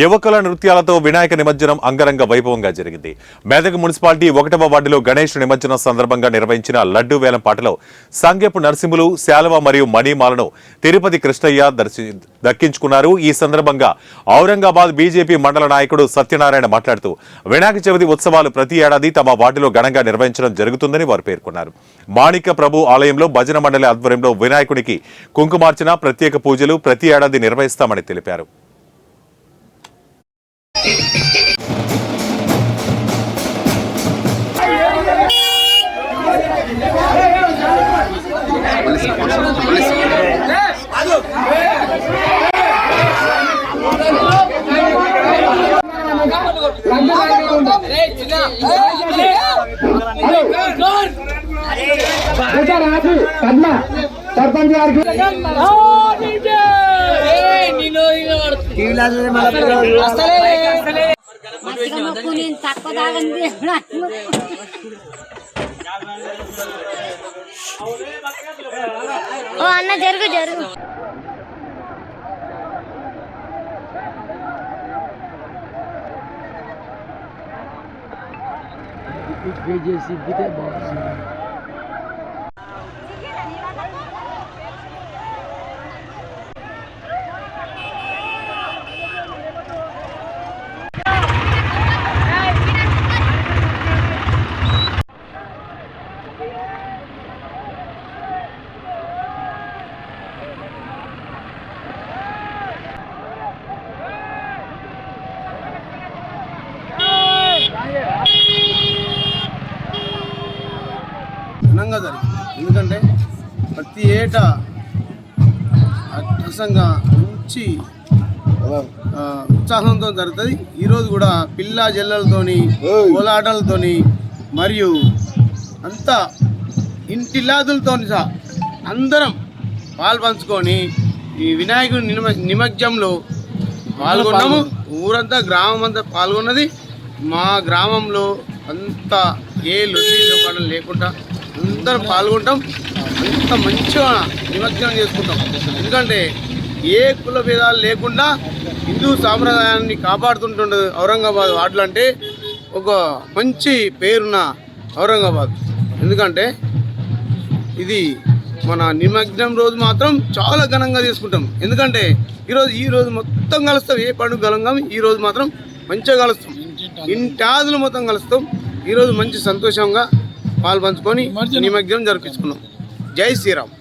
యువకుల నృత్యాలతో వినాయక నిమజ్జనం అంగరంగ వైభవంగా జరిగింది. మెదక్ మున్సిపాలిటీ 1వ వార్డులో గణేష్ నిమజ్జనం సందర్భంగా నిర్వహించిన లడ్డూ వేలం పాటలో సంగెపు నరసింహులు, శాలవ మరియు మణిమాలను తిరుపతి కృష్ణయ్య దక్కించుకున్నారు. ఈ సందర్భంగా ఔరంగాబాద్ బీజేపీ మండల నాయకుడు సత్యనారాయణ మాట్లాడుతూ వినాయక చవితి ఉత్సవాలు ప్రతి ఏడాది తమ వార్డులో ఘనంగా నిర్వహించడం జరుగుతుందని వారు పేర్కొన్నారు. మాణిక్య ప్రభు ఆలయంలో భజన మండలి ఆధ్వర్యంలో వినాయకుడికి కుంకుమార్చన, ప్రత్యేక పూజలు ప్రతి ఏడాది నిర్వహిస్తామని తెలిపారు. అన్న జరుగు జరుగు ఘనంగా జరిగింది. ఎందుకంటే ప్రతి ఏటా అట్టసంగా మంచి ఉత్సాహంతో జరుగుతుంది. ఈరోజు కూడా పిల్ల జల్లలతోని, కోలాటలతోని మరియు అంతా ఇంటిల్లాదులతోని సహా అందరం పాల్పంచుకొని ఈ వినాయకుడి నిమజ్జంలో పాల్గొన్నాము. ఊరంతా గ్రామం అంతా పాల్గొన్నది. మా గ్రామంలో అంతా ఏ లొల్లి లేకుండా అందరం పాల్గొంటాం. అంత మంచిగా నిమజ్జనం చేసుకుంటాం. ఎందుకంటే ఏ కుల భేదాలు లేకుండా హిందూ సాంప్రదాయాన్ని కాపాడుతుంటుండదు ఔరంగాబాద్ వార్డులు. అంటే ఒక మంచి పేరున్న ఔరంగాబాద్. ఎందుకంటే ఇది మన నిమజ్జనం రోజు మాత్రం చాలా ఘనంగా చేసుకుంటాం. ఎందుకంటే ఈరోజు మొత్తం కలుస్తాం. ఏ పండుగ కలంగా ఈరోజు మాత్రం మంచిగా కలుస్తాం. ఇంటాదులు మొత్తం కలుస్తాం. ఈరోజు మంచి సంతోషంగా పాల్పంచుకొని నిమజ్జనం జరిపించుకున్నాం. జై శ్రీరామ్.